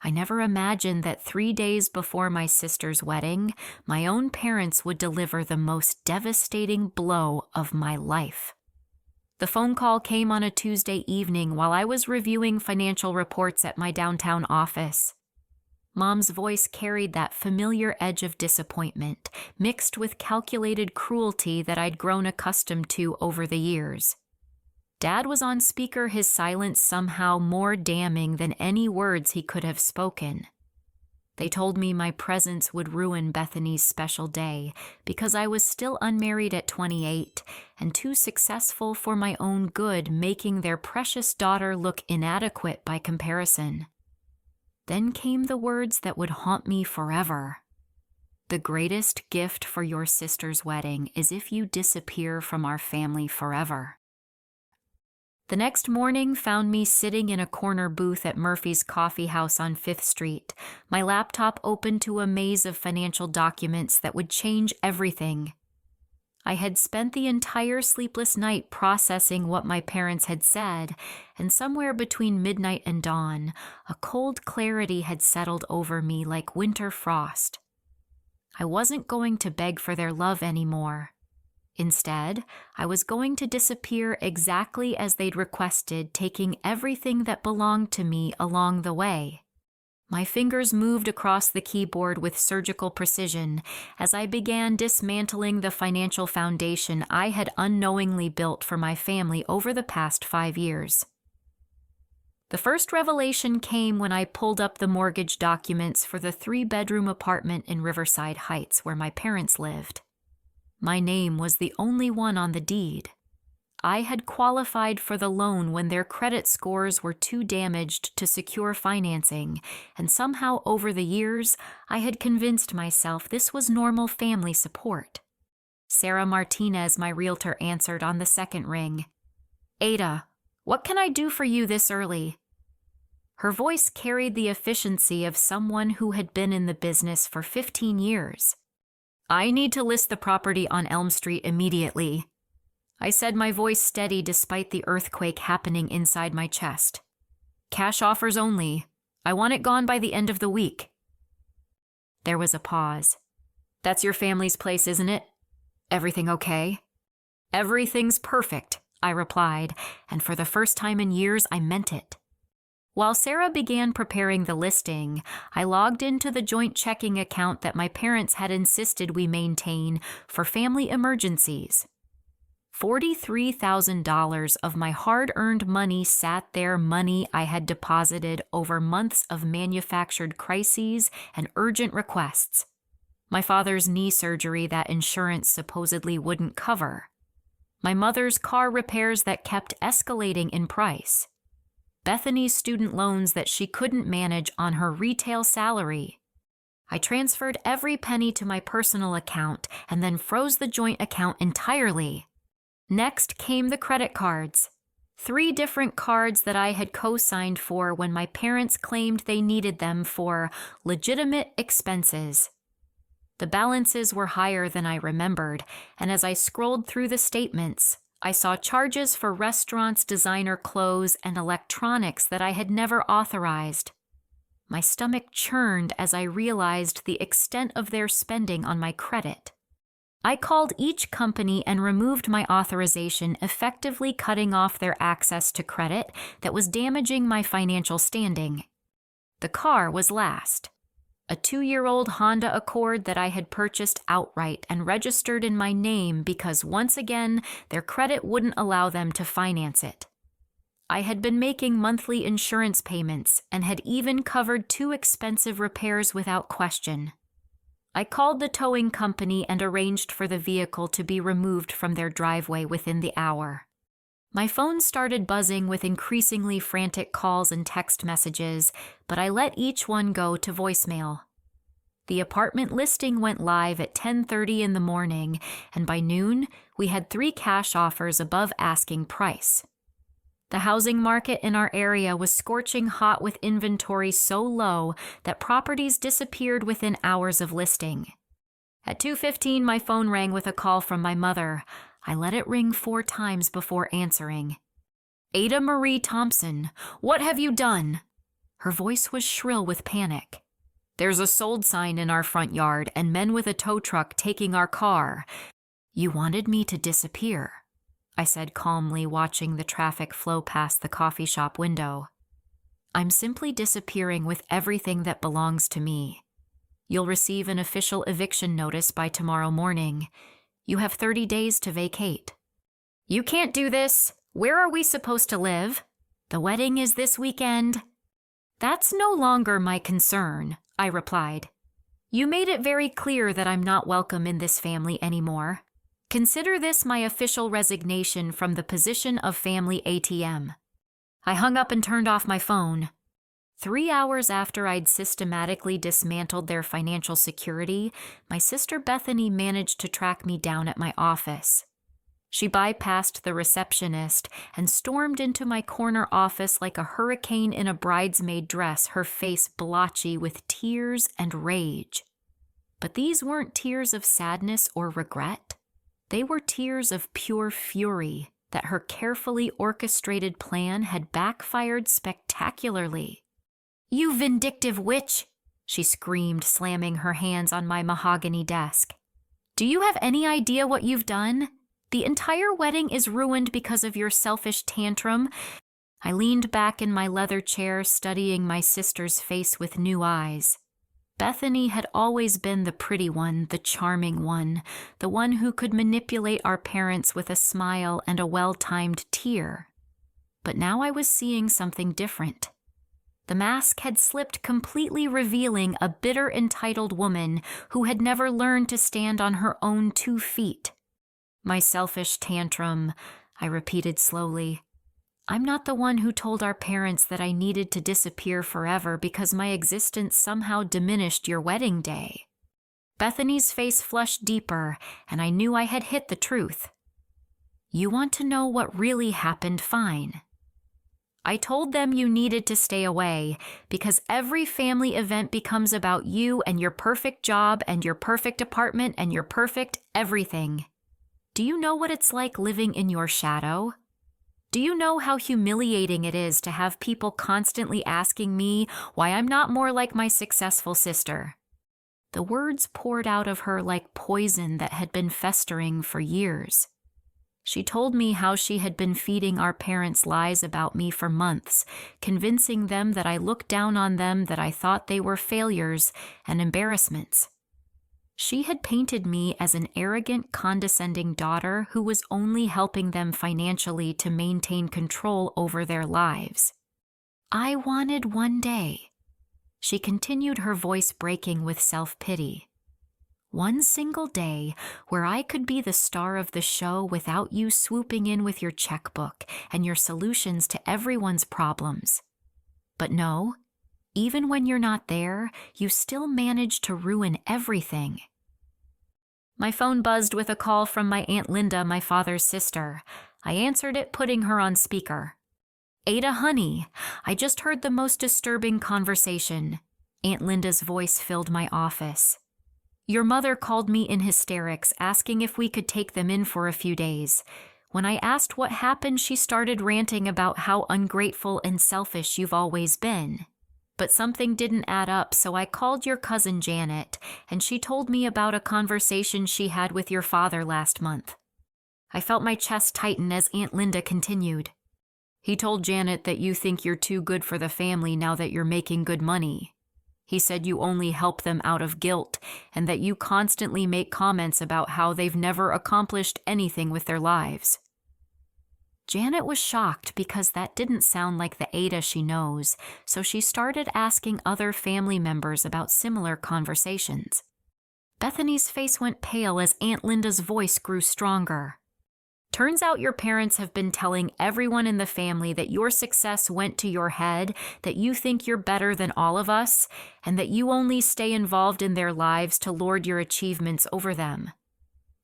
I never imagined that 3 days before my sister's wedding, my own parents would deliver the most devastating blow of my life. The phone call came on a Tuesday evening while I was reviewing financial reports at my downtown office. Mom's voice carried that familiar edge of disappointment, mixed with calculated cruelty that I'd grown accustomed to over the years. Dad was on speaker, his silence somehow more damning than any words he could have spoken. They told me my presence would ruin Bethany's special day because I was still unmarried at 28 and too successful for my own good, making their precious daughter look inadequate by comparison. Then came the words that would haunt me forever. The greatest gift for your sister's wedding is if you disappear from our family forever. The next morning found me sitting in a corner booth at Murphy's Coffee House on 5th Street, my laptop open to a maze of financial documents that would change everything. I had spent the entire sleepless night processing what my parents had said, and somewhere between midnight and dawn, a cold clarity had settled over me like winter frost. I wasn't going to beg for their love anymore. Instead, I was going to disappear exactly as they'd requested, taking everything that belonged to me along the way. My fingers moved across the keyboard with surgical precision as I began dismantling the financial foundation I had unknowingly built for my family over the past 5 years. The first revelation came when I pulled up the mortgage documents for the 3-bedroom apartment in Riverside Heights where my parents lived. My name was the only one on the deed. I had qualified for the loan when their credit scores were too damaged to secure financing, and somehow over the years, I had convinced myself this was normal family support. Sarah Martinez, my realtor, answered on the second ring. "Ada, what can I do for you this early?" Her voice carried the efficiency of someone who had been in the business for 15 years. "I need to list the property on Elm Street immediately," I said, my voice steady despite the earthquake happening inside my chest. "Cash offers only. I want it gone by the end of the week." There was a pause. "That's your family's place, isn't it? Everything okay?" "Everything's perfect," I replied, and for the first time in years, I meant it. While Sarah began preparing the listing, I logged into the joint checking account that my parents had insisted we maintain for family emergencies. $43,000 of my hard-earned money sat there, money I had deposited over months of manufactured crises and urgent requests. My father's knee surgery that insurance supposedly wouldn't cover. My mother's car repairs that kept escalating in price. Bethany's student loans that she couldn't manage on her retail salary. I transferred every penny to my personal account and then froze the joint account entirely. Next came the credit cards. 3 different cards that I had co-signed for when my parents claimed they needed them for legitimate expenses. The balances were higher than I remembered, and as I scrolled through the statements, I saw charges for restaurants, designer clothes, and electronics that I had never authorized. My stomach churned as I realized the extent of their spending on my credit. I called each company and removed my authorization, effectively cutting off their access to credit that was damaging my financial standing. The car was last. A 2-year-old Honda Accord that I had purchased outright and registered in my name because once again, their credit wouldn't allow them to finance it. I had been making monthly insurance payments and had even covered 2 expensive repairs without question. I called the towing company and arranged for the vehicle to be removed from their driveway within the hour. My phone started buzzing with increasingly frantic calls and text messages, but I let each one go to voicemail. The apartment listing went live at 10:30 in the morning, and by noon, we had 3 cash offers above asking price. The housing market in our area was scorching hot with inventory so low that properties disappeared within hours of listing. At 2:15, my phone rang with a call from my mother. I let it ring 4 times before answering. "Ada Marie Thompson, what have you done?" Her voice was shrill with panic. "There's a sold sign in our front yard and men with a tow truck taking our car. You wanted me to disappear," I said calmly, watching the traffic flow past the coffee shop window. "I'm simply disappearing with everything that belongs to me. You'll receive an official eviction notice by tomorrow morning. You have 30 days to vacate." "You can't do this. Where are we supposed to live? The wedding is this weekend." "That's no longer my concern," I replied. "You made it very clear that I'm not welcome in this family anymore. Consider this my official resignation from the position of family ATM." I hung up and turned off my phone. 3 hours after I'd systematically dismantled their financial security, my sister Bethany managed to track me down at my office. She bypassed the receptionist and stormed into my corner office like a hurricane in a bridesmaid dress, her face blotchy with tears and rage. But these weren't tears of sadness or regret. They were tears of pure fury that her carefully orchestrated plan had backfired spectacularly. "You vindictive witch!" she screamed, slamming her hands on my mahogany desk. "Do you have any idea what you've done? The entire wedding is ruined because of your selfish tantrum." I leaned back in my leather chair, studying my sister's face with new eyes. Bethany had always been the pretty one, the charming one, the one who could manipulate our parents with a smile and a well-timed tear. But now I was seeing something different. The mask had slipped, completely revealing a bitter, entitled woman who had never learned to stand on her own 2 feet. "My selfish tantrum," I repeated slowly. "I'm not the one who told our parents that I needed to disappear forever because my existence somehow diminished your wedding day." Bethany's face flushed deeper, and I knew I had hit the truth. "You want to know what really happened? Fine. I told them you needed to stay away because every family event becomes about you and your perfect job and your perfect apartment and your perfect everything. Do you know what it's like living in your shadow? Do you know how humiliating it is to have people constantly asking me why I'm not more like my successful sister?" The words poured out of her like poison that had been festering for years. She told me how she had been feeding our parents lies about me for months, convincing them that I looked down on them, that I thought they were failures and embarrassments. She had painted me as an arrogant, condescending daughter who was only helping them financially to maintain control over their lives. "I wanted one day," she continued, her voice breaking with self-pity, "one single day where I could be the star of the show without you swooping in with your checkbook and your solutions to everyone's problems. But no, even when you're not there, you still manage to ruin everything." My phone buzzed with a call from my Aunt Linda, my father's sister. I answered it, putting her on speaker. "Ada, honey, I just heard the most disturbing conversation." Aunt Linda's voice filled my office. "Your mother called me in hysterics, asking if we could take them in for a few days. When I asked what happened, she started ranting about how ungrateful and selfish you've always been. But something didn't add up, so I called your cousin Janet, and she told me about a conversation she had with your father last month." I felt my chest tighten as Aunt Linda continued. "He told Janet that you think you're too good for the family now that you're making good money. He said you only help them out of guilt, and that you constantly make comments about how they've never accomplished anything with their lives." Janet was shocked because that didn't sound like the Ada she knows, so she started asking other family members about similar conversations. Bethany's face went pale as Aunt Linda's voice grew stronger. "Turns out your parents have been telling everyone in the family that your success went to your head, that you think you're better than all of us, and that you only stay involved in their lives to lord your achievements over them.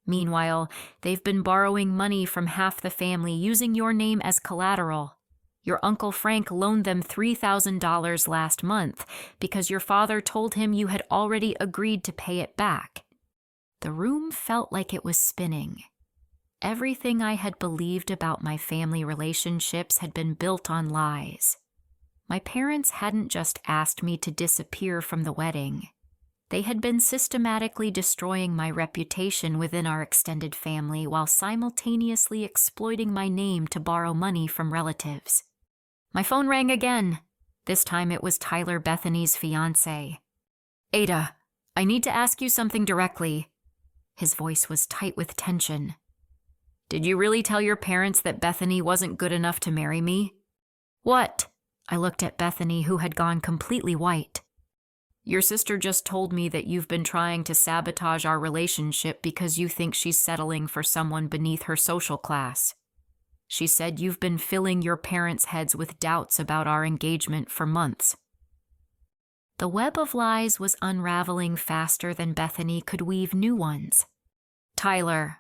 Meanwhile, they've been borrowing money from half the family using your name as collateral. Your Uncle Frank loaned them $3,000 last month because your father told him you had already agreed to pay it back." The room felt like it was spinning. Everything I had believed about my family relationships had been built on lies. My parents hadn't just asked me to disappear from the wedding. They had been systematically destroying my reputation within our extended family while simultaneously exploiting my name to borrow money from relatives. My phone rang again. This time it was Tyler Bethany's fiancé. "Ada, I need to ask you something directly." His voice was tight with tension. "Did you really tell your parents that Bethany wasn't good enough to marry me?" "What?" I looked at Bethany, who had gone completely white. "Your sister just told me that you've been trying to sabotage our relationship because you think she's settling for someone beneath her social class. She said you've been filling your parents' heads with doubts about our engagement for months." The web of lies was unraveling faster than Bethany could weave new ones. "Tyler,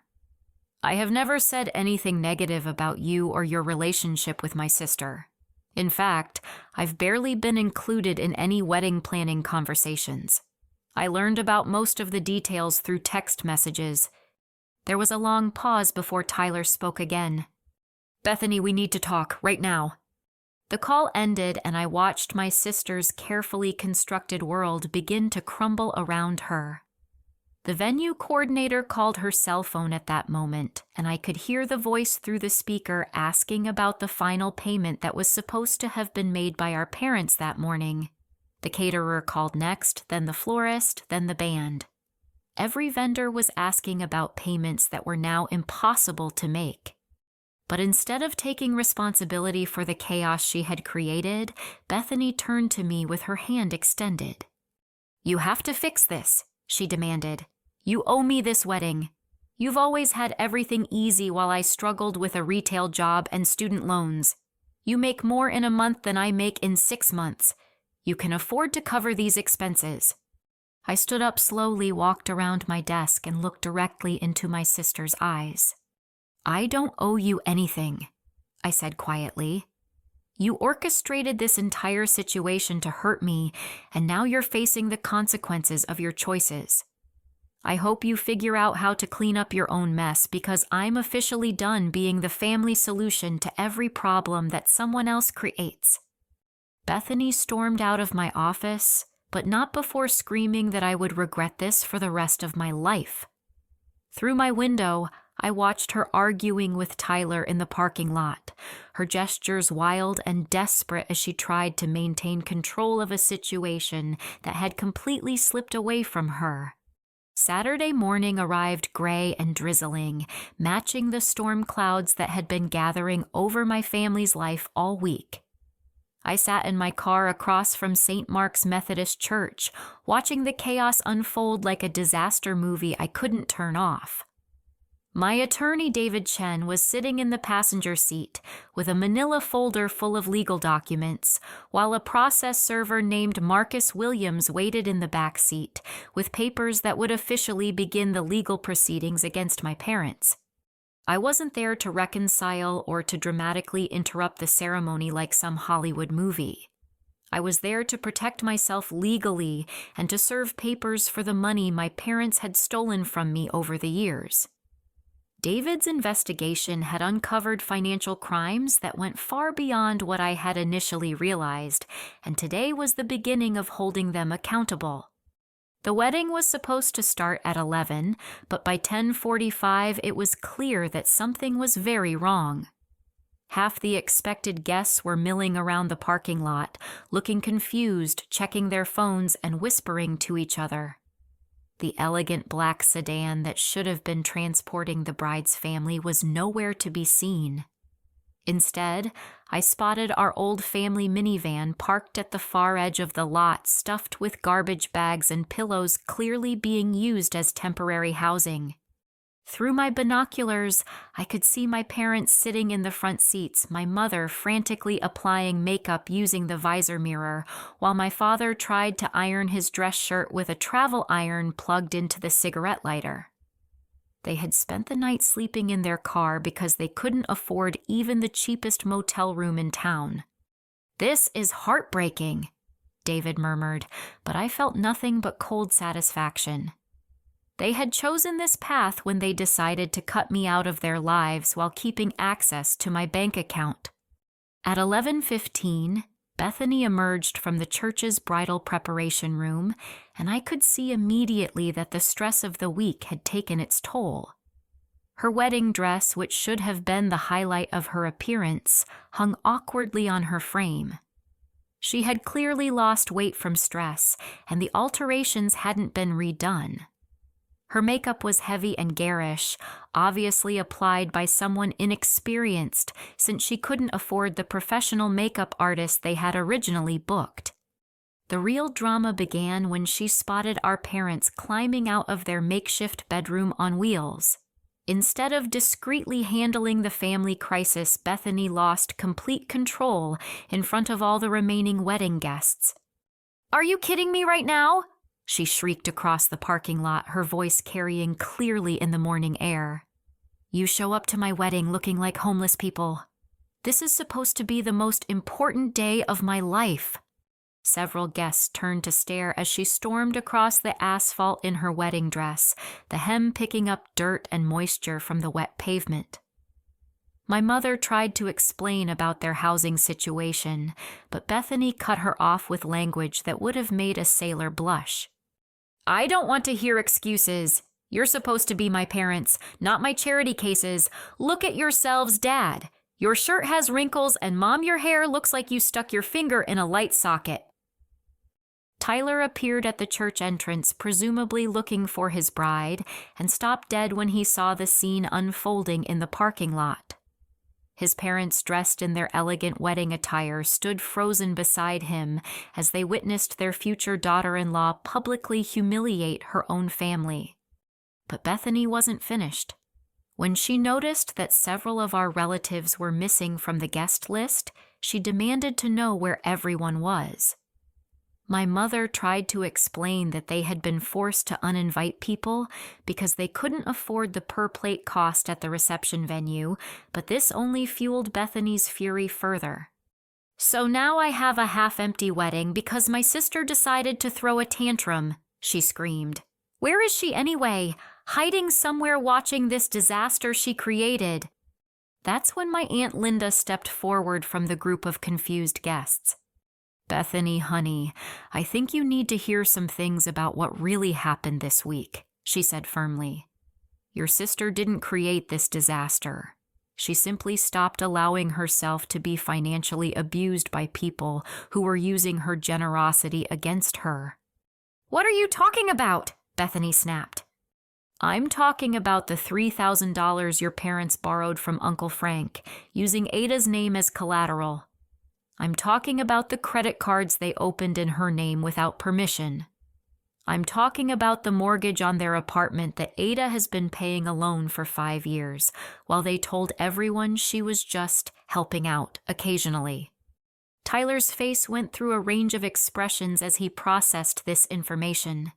I have never said anything negative about you or your relationship with my sister. In fact, I've barely been included in any wedding planning conversations. I learned about most of the details through text messages." There was a long pause before Tyler spoke again. "Bethany, we need to talk, right now." The call ended, and I watched my sister's carefully constructed world begin to crumble around her. The venue coordinator called her cell phone at that moment, and I could hear the voice through the speaker asking about the final payment that was supposed to have been made by our parents that morning. The caterer called next, then the florist, then the band. Every vendor was asking about payments that were now impossible to make. But instead of taking responsibility for the chaos she had created, Bethany turned to me with her hand extended. "You have to fix this," she demanded. "You owe me this wedding. You've always had everything easy while I struggled with a retail job and student loans. You make more in a month than I make in 6 months. You can afford to cover these expenses." I stood up slowly, walked around my desk, and looked directly into my sister's eyes. "I don't owe you anything," I said quietly. "You orchestrated this entire situation to hurt me, and now you're facing the consequences of your choices. I hope you figure out how to clean up your own mess, because I'm officially done being the family solution to every problem that someone else creates." Bethany stormed out of my office, but not before screaming that I would regret this for the rest of my life. Through my window, I watched her arguing with Tyler in the parking lot, her gestures wild and desperate as she tried to maintain control of a situation that had completely slipped away from her. Saturday morning arrived gray and drizzling, matching the storm clouds that had been gathering over my family's life all week. I sat in my car across from St. Mark's Methodist Church, watching the chaos unfold like a disaster movie I couldn't turn off. My attorney, David Chen, was sitting in the passenger seat with a manila folder full of legal documents, while a process server named Marcus Williams waited in the back seat with papers that would officially begin the legal proceedings against my parents. I wasn't there to reconcile or to dramatically interrupt the ceremony like some Hollywood movie. I was there to protect myself legally and to serve papers for the money my parents had stolen from me over the years. David's investigation had uncovered financial crimes that went far beyond what I had initially realized, and today was the beginning of holding them accountable. The wedding was supposed to start at 11, but by 10:45 it was clear that something was very wrong. Half the expected guests were milling around the parking lot, looking confused, checking their phones, and whispering to each other. The elegant black sedan that should have been transporting the bride's family was nowhere to be seen. Instead, I spotted our old family minivan parked at the far edge of the lot, stuffed with garbage bags and pillows clearly being used as temporary housing. Through my binoculars, I could see my parents sitting in the front seats, my mother frantically applying makeup using the visor mirror, while my father tried to iron his dress shirt with a travel iron plugged into the cigarette lighter. They had spent the night sleeping in their car because they couldn't afford even the cheapest motel room in town. "This is heartbreaking," David murmured, but I felt nothing but cold satisfaction. They had chosen this path when they decided to cut me out of their lives while keeping access to my bank account. At 11:15, Bethany emerged from the church's bridal preparation room, and I could see immediately that the stress of the week had taken its toll. Her wedding dress, which should have been the highlight of her appearance, hung awkwardly on her frame. She had clearly lost weight from stress, and the alterations hadn't been redone. Her makeup was heavy and garish, obviously applied by someone inexperienced since she couldn't afford the professional makeup artist they had originally booked. The real drama began when she spotted our parents climbing out of their makeshift bedroom on wheels. Instead of discreetly handling the family crisis, Bethany lost complete control in front of all the remaining wedding guests. "Are you kidding me right now?" she shrieked across the parking lot, her voice carrying clearly in the morning air. "You show up to my wedding looking like homeless people. This is supposed to be the most important day of my life." Several guests turned to stare as she stormed across the asphalt in her wedding dress, the hem picking up dirt and moisture from the wet pavement. My mother tried to explain about their housing situation, but Bethany cut her off with language that would have made a sailor blush. "I don't want to hear excuses. You're supposed to be my parents, not my charity cases. Look at yourselves, Dad. Your shirt has wrinkles, and Mom, your hair looks like you stuck your finger in a light socket." Tyler appeared at the church entrance, presumably looking for his bride, and stopped dead when he saw the scene unfolding in the parking lot. His parents, dressed in their elegant wedding attire, stood frozen beside him as they witnessed their future daughter-in-law publicly humiliate her own family. But Bethany wasn't finished. When she noticed that several of our relatives were missing from the guest list, she demanded to know where everyone was. My mother tried to explain that they had been forced to uninvite people because they couldn't afford the per-plate cost at the reception venue, but this only fueled Bethany's fury further. "So now I have a half-empty wedding because my sister decided to throw a tantrum," she screamed. "Where is she anyway? Hiding somewhere watching this disaster she created." That's when my Aunt Linda stepped forward from the group of confused guests. "Bethany, honey, I think you need to hear some things about what really happened this week," she said firmly. "Your sister didn't create this disaster. She simply stopped allowing herself to be financially abused by people who were using her generosity against her." "What are you talking about?" Bethany snapped. "I'm talking about the $3,000 your parents borrowed from Uncle Frank, using Ada's name as collateral. I'm talking about the credit cards they opened in her name without permission. I'm talking about the mortgage on their apartment that Ada has been paying alone for 5 years, while they told everyone she was just helping out occasionally." Tyler's face went through a range of expressions as he processed this information.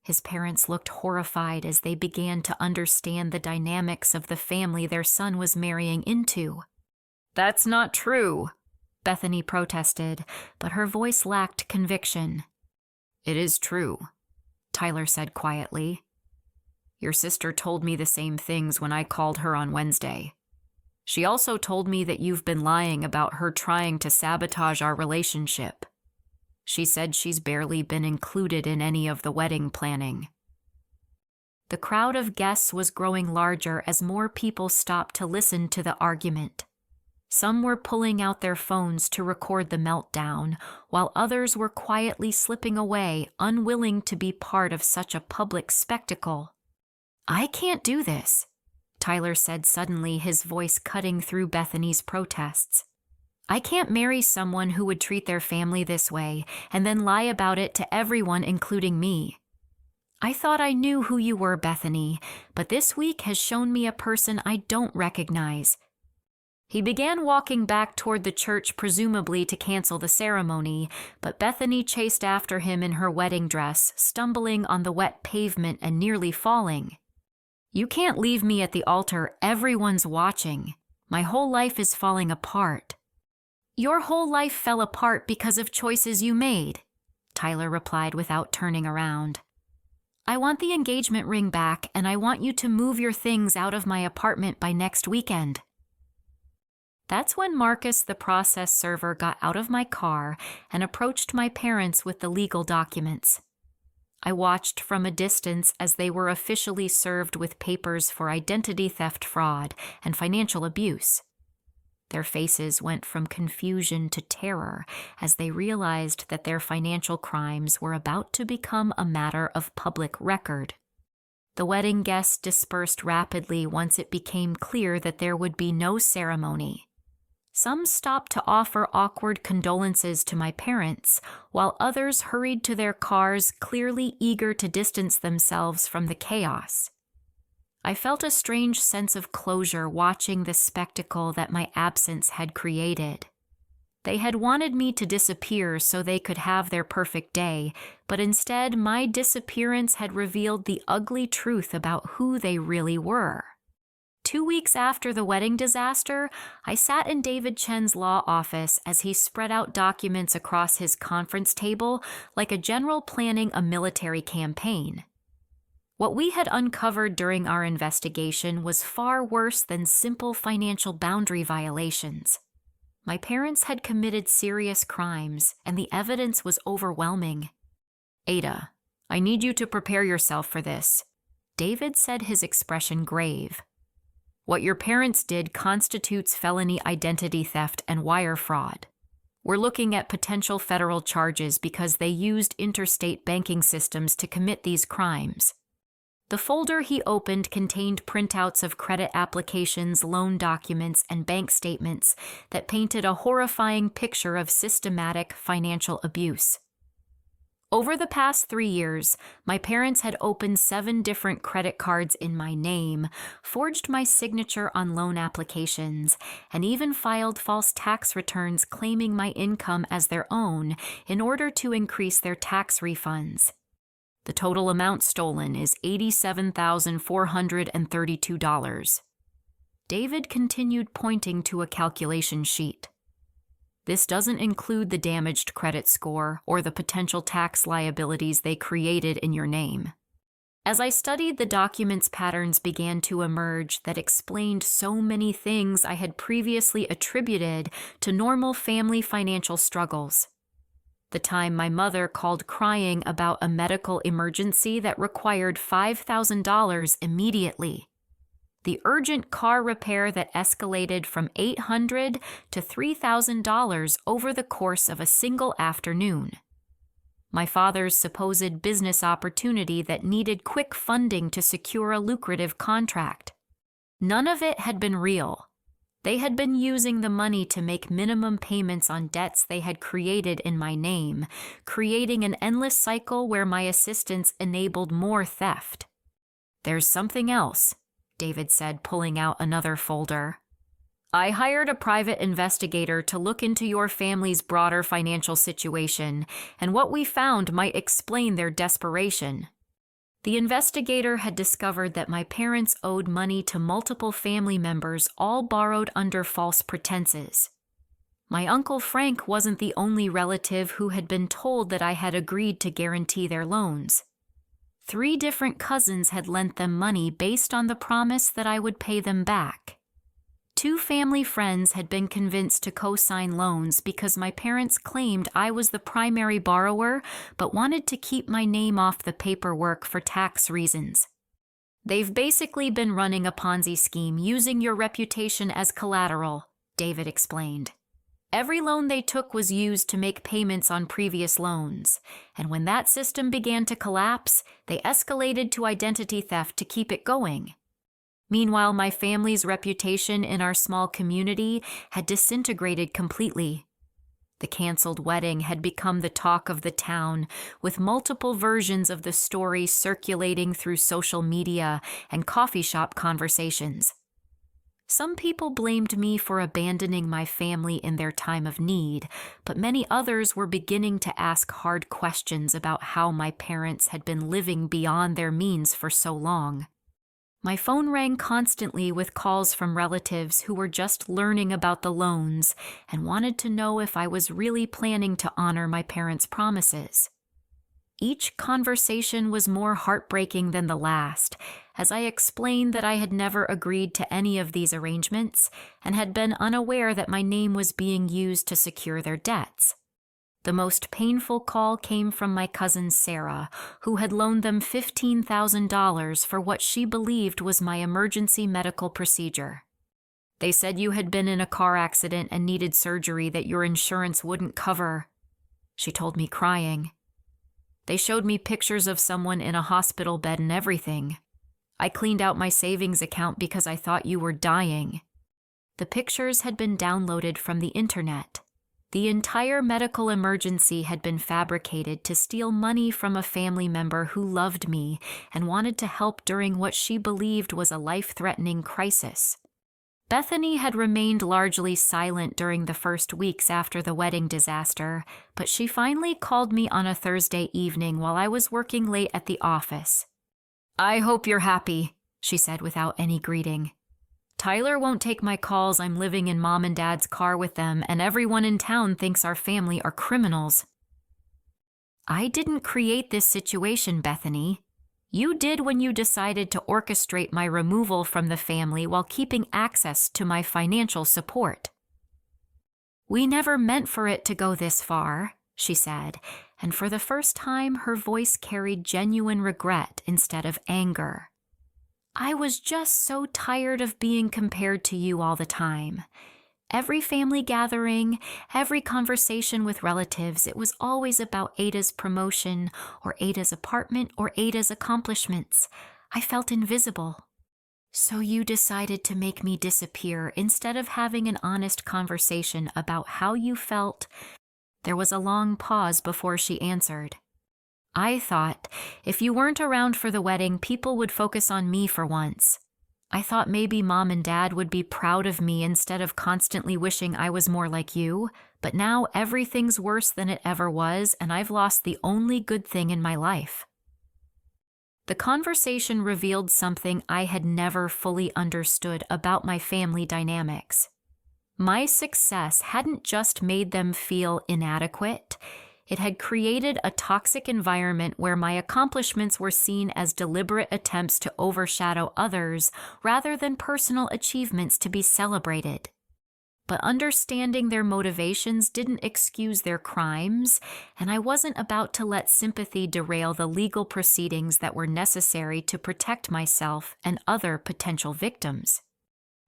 His parents looked horrified as they began to understand the dynamics of the family their son was marrying into. "That's not true," Bethany protested, but her voice lacked conviction. "It is true," Tyler said quietly. "Your sister told me the same things when I called her on Wednesday. She also told me that you've been lying about her trying to sabotage our relationship. She said she's barely been included in any of the wedding planning." The crowd of guests was growing larger as more people stopped to listen to the argument. Some were pulling out their phones to record the meltdown, while others were quietly slipping away, unwilling to be part of such a public spectacle. "I can't do this," Tyler said suddenly, his voice cutting through Bethany's protests. "I can't marry someone who would treat their family this way and then lie about it to everyone, including me. I thought I knew who you were, Bethany, but this week has shown me a person I don't recognize." He began walking back toward the church, presumably to cancel the ceremony, but Bethany chased after him in her wedding dress, stumbling on the wet pavement and nearly falling. "You can't leave me at the altar. Everyone's watching. My whole life is falling apart." "Your whole life fell apart because of choices you made," Tyler replied without turning around. "I want the engagement ring back, and I want you to move your things out of my apartment by next weekend." That's when Marcus, the process server, got out of my car and approached my parents with the legal documents. I watched from a distance as they were officially served with papers for identity theft fraud and financial abuse. Their faces went from confusion to terror as they realized that their financial crimes were about to become a matter of public record. The wedding guests dispersed rapidly once it became clear that there would be no ceremony. Some stopped to offer awkward condolences to my parents, while others hurried to their cars, clearly eager to distance themselves from the chaos. I felt a strange sense of closure watching the spectacle that my absence had created. They had wanted me to disappear so they could have their perfect day, but instead my disappearance had revealed the ugly truth about who they really were. 2 weeks after the wedding disaster, I sat in David Chen's law office as he spread out documents across his conference table like a general planning a military campaign. What we had uncovered during our investigation was far worse than simple financial boundary violations. My parents had committed serious crimes, and the evidence was overwhelming. "Ada, I need you to prepare yourself for this." David said, his expression grave. "What your parents did constitutes felony identity theft and wire fraud. We're looking at potential federal charges because they used interstate banking systems to commit these crimes." The folder he opened contained printouts of credit applications, loan documents, and bank statements that painted a horrifying picture of systematic financial abuse. Over the past 3 years, my parents had opened 7 different credit cards in my name, forged my signature on loan applications, and even filed false tax returns claiming my income as their own in order to increase their tax refunds. The total amount stolen is $87,432. David continued, pointing to a calculation sheet. "This doesn't include the damaged credit score or the potential tax liabilities they created in your name." As I studied the documents, patterns began to emerge that explained so many things I had previously attributed to normal family financial struggles. The time my mother called crying about a medical emergency that required $5,000 immediately. The urgent car repair that escalated from $800 to $3,000 over the course of a single afternoon. My father's supposed business opportunity that needed quick funding to secure a lucrative contract. None of it had been real. They had been using the money to make minimum payments on debts they had created in my name, creating an endless cycle where my assistance enabled more theft. "There's something else," David said, pulling out another folder. "I hired a private investigator to look into your family's broader financial situation, and what we found might explain their desperation." The investigator had discovered that my parents owed money to multiple family members, all borrowed under false pretenses. My Uncle Frank wasn't the only relative who had been told that I had agreed to guarantee their loans. 3 different cousins had lent them money based on the promise that I would pay them back. 2 family friends had been convinced to co-sign loans because my parents claimed I was the primary borrower but wanted to keep my name off the paperwork for tax reasons. "They've basically been running a Ponzi scheme using your reputation as collateral," David explained. "Every loan they took was used to make payments on previous loans, and when that system began to collapse, they escalated to identity theft to keep it going. Meanwhile, my family's reputation in our small community had disintegrated completely. The canceled wedding had become the talk of the town, with multiple versions of the story circulating through social media and coffee shop conversations. Some people blamed me for abandoning my family in their time of need, but many others were beginning to ask hard questions about how my parents had been living beyond their means for so long. My phone rang constantly with calls from relatives who were just learning about the loans and wanted to know if I was really planning to honor my parents' promises. Each conversation was more heartbreaking than the last, as I explained that I had never agreed to any of these arrangements and had been unaware that my name was being used to secure their debts. The most painful call came from my cousin Sarah, who had loaned them $15,000 for what she believed was my emergency medical procedure. They said you had been in a car accident and needed surgery that your insurance wouldn't cover, she told me, crying. They showed me pictures of someone in a hospital bed and everything. I cleaned out my savings account because I thought you were dying. The pictures had been downloaded from the internet. The entire medical emergency had been fabricated to steal money from a family member who loved me and wanted to help during what she believed was a life-threatening crisis. Bethany had remained largely silent during the first weeks after the wedding disaster, but she finally called me on a Thursday evening while I was working late at the office. "I hope you're happy," she said without any greeting. "Tyler won't take my calls. I'm living in Mom and Dad's car with them, and everyone in town thinks our family are criminals." "I didn't create this situation, Bethany. You did when you decided to orchestrate my removal from the family while keeping access to my financial support." "We never meant for it to go this far," she said, and for the first time her voice carried genuine regret instead of anger. "I was just so tired of being compared to you all the time. Every family gathering, every conversation with relatives, it was always about Ada's promotion or Ada's apartment or Ada's accomplishments. I felt invisible. So you decided to make me disappear instead of having an honest conversation about how you felt." There was a long pause before she answered. "I thought if you weren't around for the wedding, people would focus on me for once. I thought maybe Mom and Dad would be proud of me instead of constantly wishing I was more like you, but now everything's worse than it ever was, and I've lost the only good thing in my life." The conversation revealed something I had never fully understood about my family dynamics. My success hadn't just made them feel inadequate. It had created a toxic environment where my accomplishments were seen as deliberate attempts to overshadow others rather than personal achievements to be celebrated. But understanding their motivations didn't excuse their crimes, and I wasn't about to let sympathy derail the legal proceedings that were necessary to protect myself and other potential victims.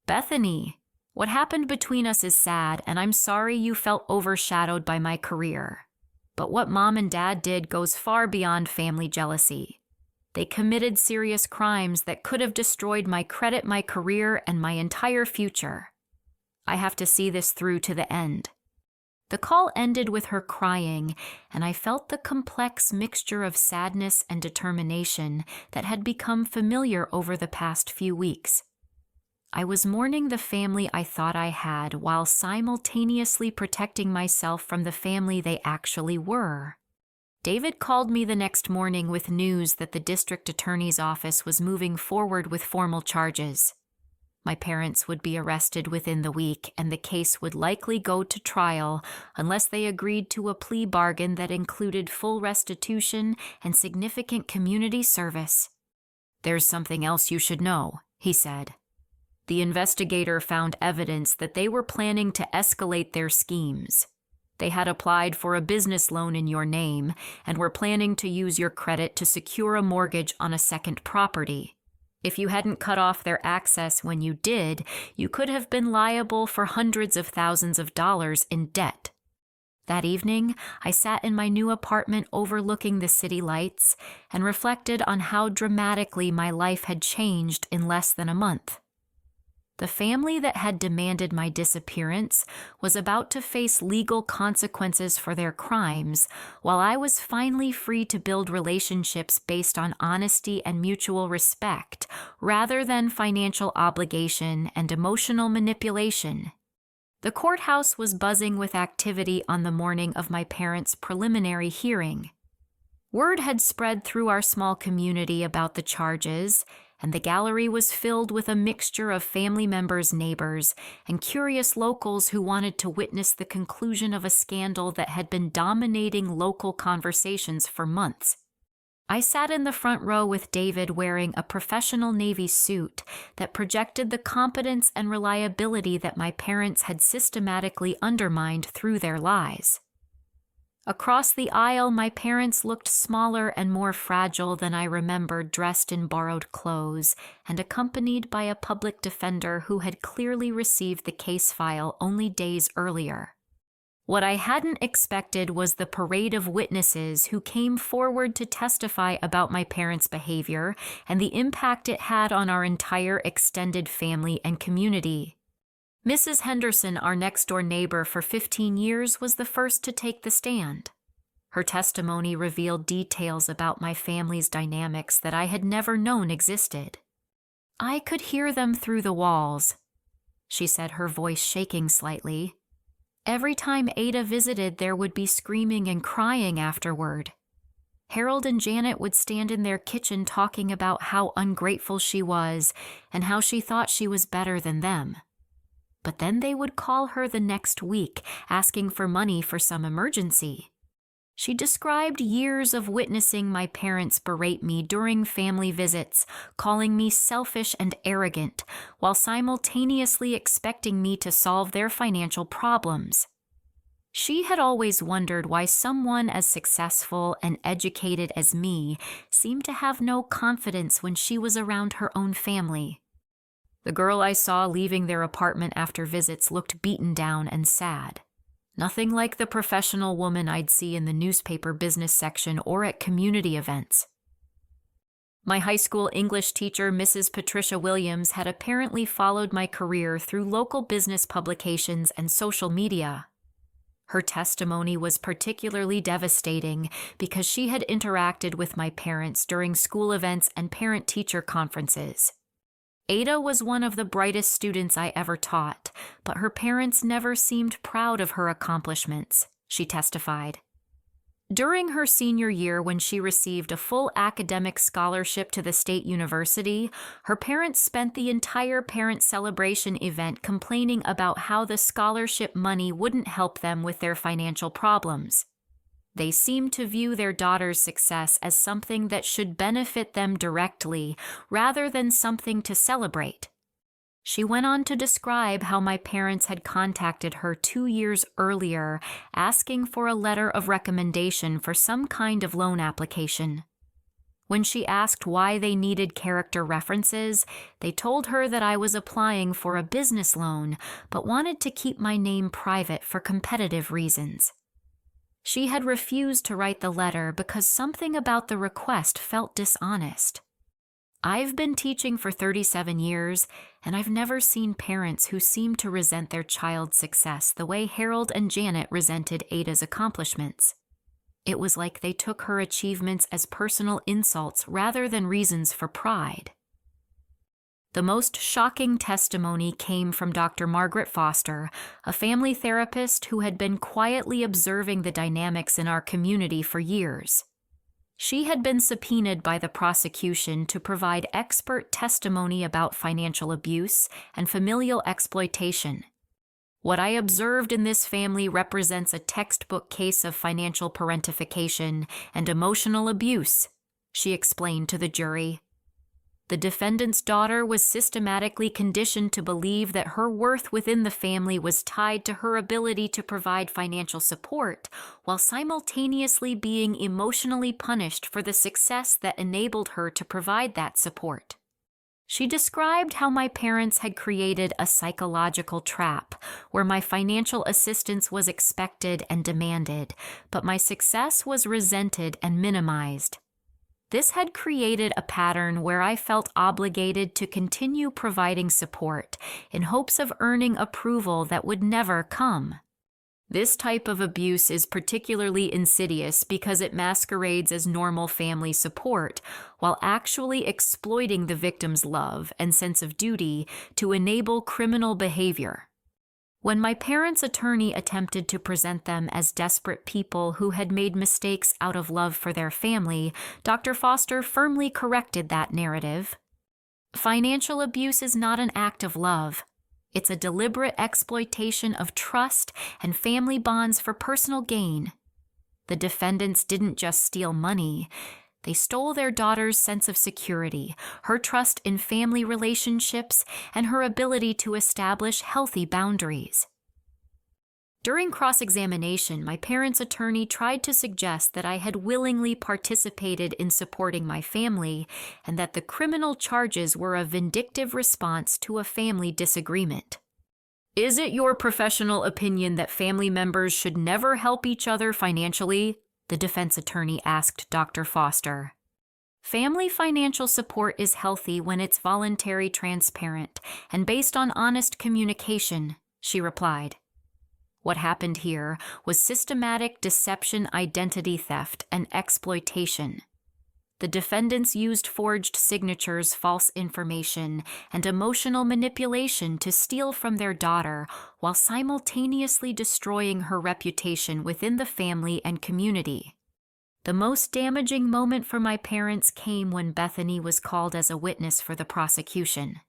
"Bethany, what happened between us is sad, and I'm sorry you felt overshadowed by my career. But what Mom and Dad did goes far beyond family jealousy. They committed serious crimes that could have destroyed my credit, my career, and my entire future. I have to see this through to the end." The call ended with her crying, and I felt the complex mixture of sadness and determination that had become familiar over the past few weeks. I was mourning the family I thought I had while simultaneously protecting myself from the family they actually were. David called me the next morning with news that the district attorney's office was moving forward with formal charges. My parents would be arrested within the week, and the case would likely go to trial unless they agreed to a plea bargain that included full restitution and significant community service. "There's something else you should know," he said. The investigator found evidence that they were planning to escalate their schemes. They had applied for a business loan in your name and were planning to use your credit to secure a mortgage on a second property. If you hadn't cut off their access when you did, you could have been liable for hundreds of thousands of dollars in debt. That evening, I sat in my new apartment overlooking the city lights and reflected on how dramatically my life had changed in less than a month. The family that had demanded my disappearance was about to face legal consequences for their crimes, while I was finally free to build relationships based on honesty and mutual respect, rather than financial obligation and emotional manipulation. The courthouse was buzzing with activity on the morning of my parents' preliminary hearing. Word had spread through our small community about the charges, and the gallery was filled with a mixture of family members, neighbors, and curious locals who wanted to witness the conclusion of a scandal that had been dominating local conversations for months. I sat in the front row with David wearing a professional Navy suit that projected the competence and reliability that my parents had systematically undermined through their lies. Across the aisle, my parents looked smaller and more fragile than I remembered, dressed in borrowed clothes and accompanied by a public defender who had clearly received the case file only days earlier. What I hadn't expected was the parade of witnesses who came forward to testify about my parents' behavior and the impact it had on our entire extended family and community. Mrs. Henderson, our next-door neighbor for 15 years, was the first to take the stand. Her testimony revealed details about my family's dynamics that I had never known existed. I could hear them through the walls, she said, her voice shaking slightly. Every time Ada visited, there would be screaming and crying afterward. Harold and Janet would stand in their kitchen talking about how ungrateful she was and how she thought she was better than them. But then they would call her the next week, asking for money for some emergency. She described years of witnessing my parents berate me during family visits, calling me selfish and arrogant, while simultaneously expecting me to solve their financial problems. She had always wondered why someone as successful and educated as me seemed to have no confidence when she was around her own family. The girl I saw leaving their apartment after visits looked beaten down and sad. Nothing like the professional woman I'd see in the newspaper business section or at community events. My high school English teacher, Mrs. Patricia Williams, had apparently followed my career through local business publications and social media. Her testimony was particularly devastating because she had interacted with my parents during school events and parent-teacher conferences. Ada was one of the brightest students I ever taught, but her parents never seemed proud of her accomplishments, she testified. During her senior year, when she received a full academic scholarship to the state university, her parents spent the entire parent celebration event complaining about how the scholarship money wouldn't help them with their financial problems. They seemed to view their daughter's success as something that should benefit them directly, rather than something to celebrate. She went on to describe how my parents had contacted her 2 years earlier, asking for a letter of recommendation for some kind of loan application. When she asked why they needed character references, they told her that I was applying for a business loan, but wanted to keep my name private for competitive reasons. She had refused to write the letter because something about the request felt dishonest. I've been teaching for 37 years, and I've never seen parents who seem to resent their child's success the way Harold and Janet resented Ada's accomplishments. It was like they took her achievements as personal insults rather than reasons for pride. The most shocking testimony came from Dr. Margaret Foster, a family therapist who had been quietly observing the dynamics in our community for years. She had been subpoenaed by the prosecution to provide expert testimony about financial abuse and familial exploitation. What I observed in this family represents a textbook case of financial parentification and emotional abuse, she explained to the jury. The defendant's daughter was systematically conditioned to believe that her worth within the family was tied to her ability to provide financial support, while simultaneously being emotionally punished for the success that enabled her to provide that support. She described how my parents had created a psychological trap where my financial assistance was expected and demanded, but my success was resented and minimized. This had created a pattern where I felt obligated to continue providing support in hopes of earning approval that would never come. This type of abuse is particularly insidious because it masquerades as normal family support while actually exploiting the victim's love and sense of duty to enable criminal behavior. When my parents' attorney attempted to present them as desperate people who had made mistakes out of love for their family, Dr. Foster firmly corrected that narrative. Financial abuse is not an act of love. It's a deliberate exploitation of trust and family bonds for personal gain. The defendants didn't just steal money. They stole their daughter's sense of security, her trust in family relationships, and her ability to establish healthy boundaries. During cross-examination, my parents' attorney tried to suggest that I had willingly participated in supporting my family and that the criminal charges were a vindictive response to a family disagreement. Is it your professional opinion that family members should never help each other financially? The defense attorney asked Dr. Foster. Family financial support is healthy when it's voluntary, transparent, and based on honest communication, she replied. What happened here was systematic deception, identity theft, and exploitation. The defendants used forged signatures, false information, and emotional manipulation to steal from their daughter while simultaneously destroying her reputation within the family and community. The most damaging moment for my parents came when Bethany was called as a witness for the prosecution.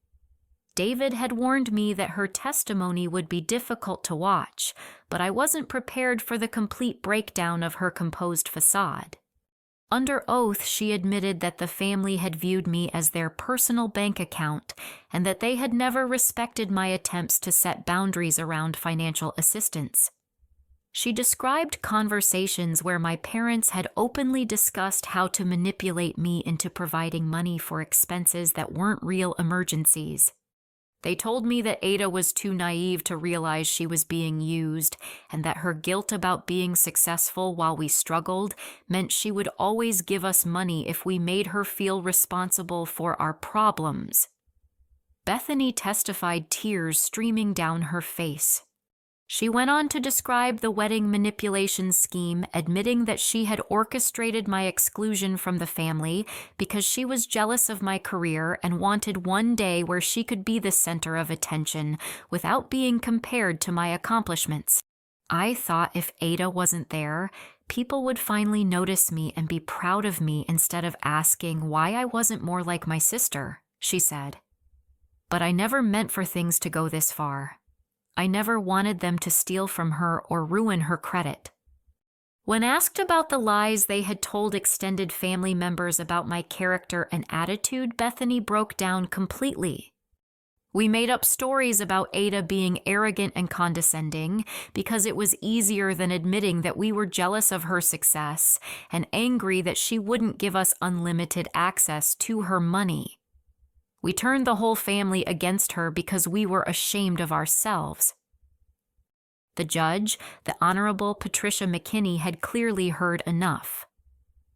David had warned me that her testimony would be difficult to watch, but I wasn't prepared for the complete breakdown of her composed facade. Under oath, she admitted that the family had viewed me as their personal bank account and that they had never respected my attempts to set boundaries around financial assistance. She described conversations where my parents had openly discussed how to manipulate me into providing money for expenses that weren't real emergencies. They told me that Ada was too naive to realize she was being used and that her guilt about being successful while we struggled meant she would always give us money if we made her feel responsible for our problems. Bethany testified, tears streaming down her face. She went on to describe the wedding manipulation scheme, admitting that she had orchestrated my exclusion from the family because she was jealous of my career and wanted one day where she could be the center of attention without being compared to my accomplishments. I thought if Ada wasn't there, people would finally notice me and be proud of me instead of asking why I wasn't more like my sister, she said. But I never meant for things to go this far. I never wanted them to steal from her or ruin her credit. When asked about the lies they had told extended family members about my character and attitude, Bethany broke down completely. We made up stories about Ada being arrogant and condescending because it was easier than admitting that we were jealous of her success and angry that she wouldn't give us unlimited access to her money. We turned the whole family against her because we were ashamed of ourselves. The judge, the Honorable Patricia McKinney, had clearly heard enough.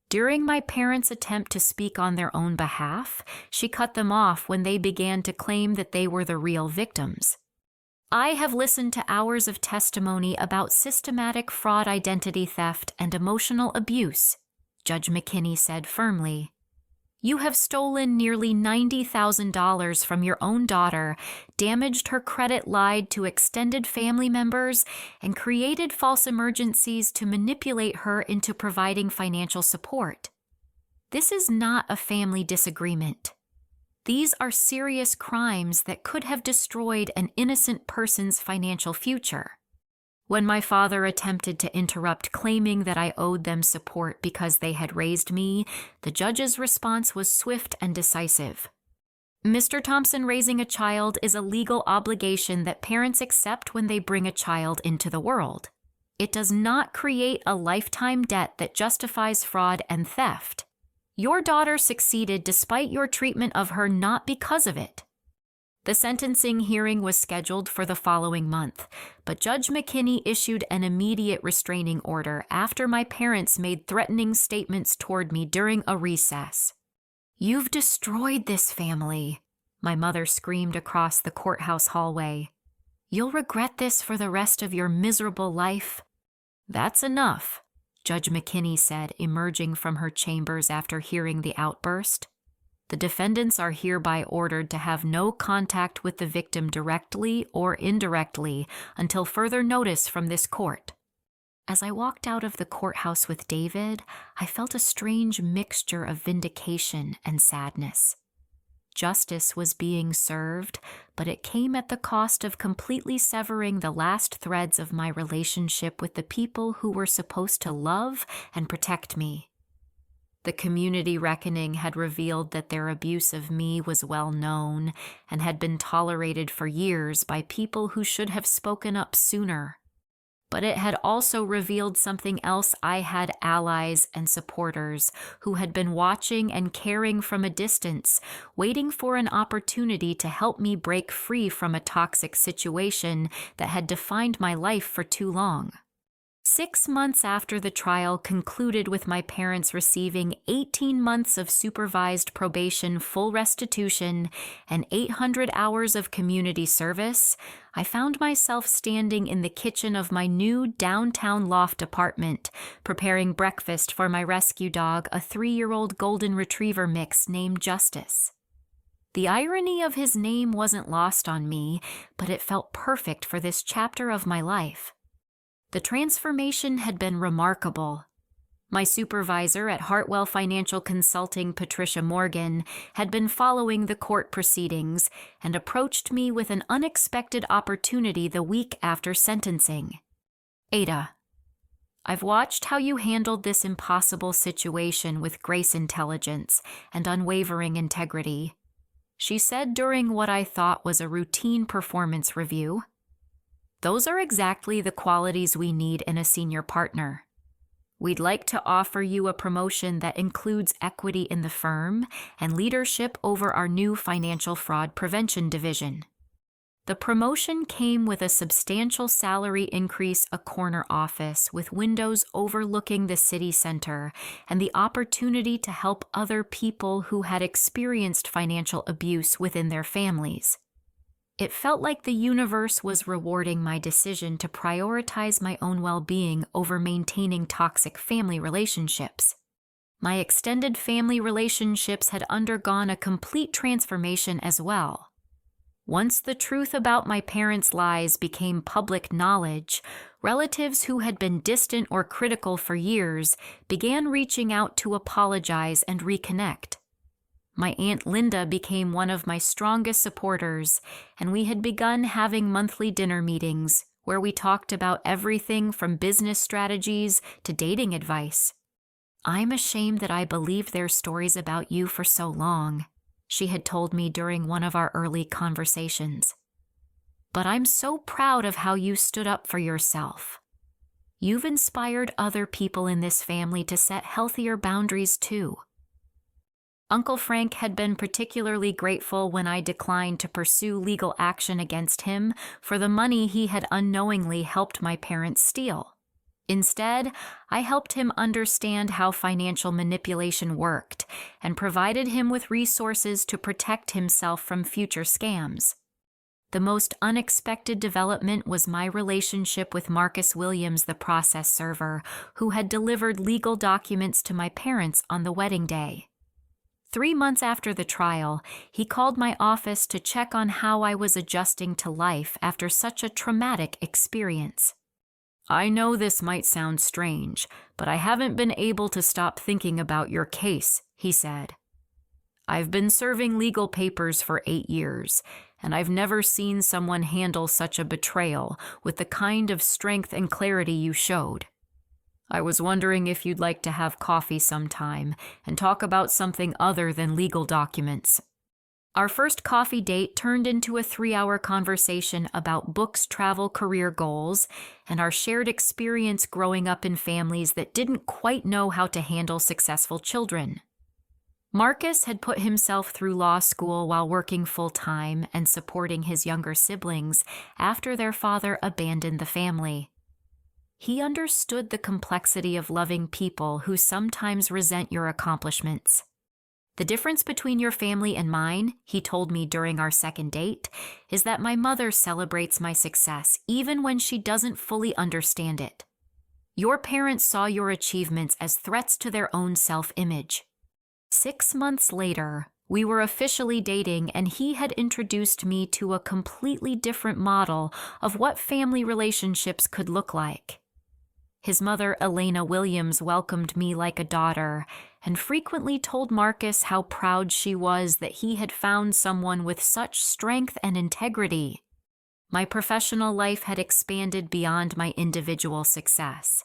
During my parents' attempt to speak on their own behalf, she cut them off when they began to claim that they were the real victims. I have listened to hours of testimony about systematic fraud, identity theft, and emotional abuse, Judge McKinney said firmly. You have stolen nearly $90,000 from your own daughter, damaged her credit, lied to extended family members, and created false emergencies to manipulate her into providing financial support. This is not a family disagreement. These are serious crimes that could have destroyed an innocent person's financial future. When my father attempted to interrupt, claiming that I owed them support because they had raised me, the judge's response was swift and decisive. Mr. Thompson, raising a child is a legal obligation that parents accept when they bring a child into the world. It does not create a lifetime debt that justifies fraud and theft. Your daughter succeeded despite your treatment of her, not because of it. The sentencing hearing was scheduled for the following month, but Judge McKinney issued an immediate restraining order after my parents made threatening statements toward me during a recess. "You've destroyed this family," my mother screamed across the courthouse hallway. "You'll regret this for the rest of your miserable life." "That's enough," Judge McKinney said, emerging from her chambers after hearing the outburst. The defendants are hereby ordered to have no contact with the victim directly or indirectly until further notice from this court. As I walked out of the courthouse with David, I felt a strange mixture of vindication and sadness. Justice was being served, but it came at the cost of completely severing the last threads of my relationship with the people who were supposed to love and protect me. The community reckoning had revealed that their abuse of me was well known and had been tolerated for years by people who should have spoken up sooner. But it had also revealed something else. I had allies and supporters who had been watching and caring from a distance, waiting for an opportunity to help me break free from a toxic situation that had defined my life for too long. 6 months after the trial concluded with my parents receiving 18 months of supervised probation, full restitution, and 800 hours of community service, I found myself standing in the kitchen of my new downtown loft apartment, preparing breakfast for my rescue dog, a 3-year-old golden retriever mix named Justice. The irony of his name wasn't lost on me, but it felt perfect for this chapter of my life. The transformation had been remarkable. My supervisor at Hartwell Financial Consulting, Patricia Morgan, had been following the court proceedings and approached me with an unexpected opportunity the week after sentencing. "Ada, I've watched how you handled this impossible situation with grace, intelligence, and unwavering integrity," she said during what I thought was a routine performance review. "Those are exactly the qualities we need in a senior partner. We'd like to offer you a promotion that includes equity in the firm and leadership over our new financial fraud prevention division." The promotion came with a substantial salary increase, a corner office with windows overlooking the city center, and the opportunity to help other people who had experienced financial abuse within their families. It felt like the universe was rewarding my decision to prioritize my own well-being over maintaining toxic family relationships. My extended family relationships had undergone a complete transformation as well. Once the truth about my parents' lies became public knowledge, relatives who had been distant or critical for years began reaching out to apologize and reconnect. My Aunt Linda became one of my strongest supporters, and we had begun having monthly dinner meetings where we talked about everything from business strategies to dating advice. "I'm ashamed that I believed their stories about you for so long," she had told me during one of our early conversations. "But I'm so proud of how you stood up for yourself. You've inspired other people in this family to set healthier boundaries too." Uncle Frank had been particularly grateful when I declined to pursue legal action against him for the money he had unknowingly helped my parents steal. Instead, I helped him understand how financial manipulation worked and provided him with resources to protect himself from future scams. The most unexpected development was my relationship with Marcus Williams, the process server, who had delivered legal documents to my parents on the wedding day. 3 months after the trial, he called my office to check on how I was adjusting to life after such a traumatic experience. "I know this might sound strange, but I haven't been able to stop thinking about your case," he said. "I've been serving legal papers for 8 years, and I've never seen someone handle such a betrayal with the kind of strength and clarity you showed. I was wondering if you'd like to have coffee sometime and talk about something other than legal documents." Our first coffee date turned into a 3-hour conversation about books, travel, career goals, and our shared experience growing up in families that didn't quite know how to handle successful children. Marcus had put himself through law school while working full-time and supporting his younger siblings after their father abandoned the family. He understood the complexity of loving people who sometimes resent your accomplishments. "The difference between your family and mine," he told me during our second date, "is that my mother celebrates my success even when she doesn't fully understand it. Your parents saw your achievements as threats to their own self-image." 6 months later, we were officially dating, and he had introduced me to a completely different model of what family relationships could look like. His mother, Elena Williams, welcomed me like a daughter and frequently told Marcus how proud she was that he had found someone with such strength and integrity. My professional life had expanded beyond my individual success.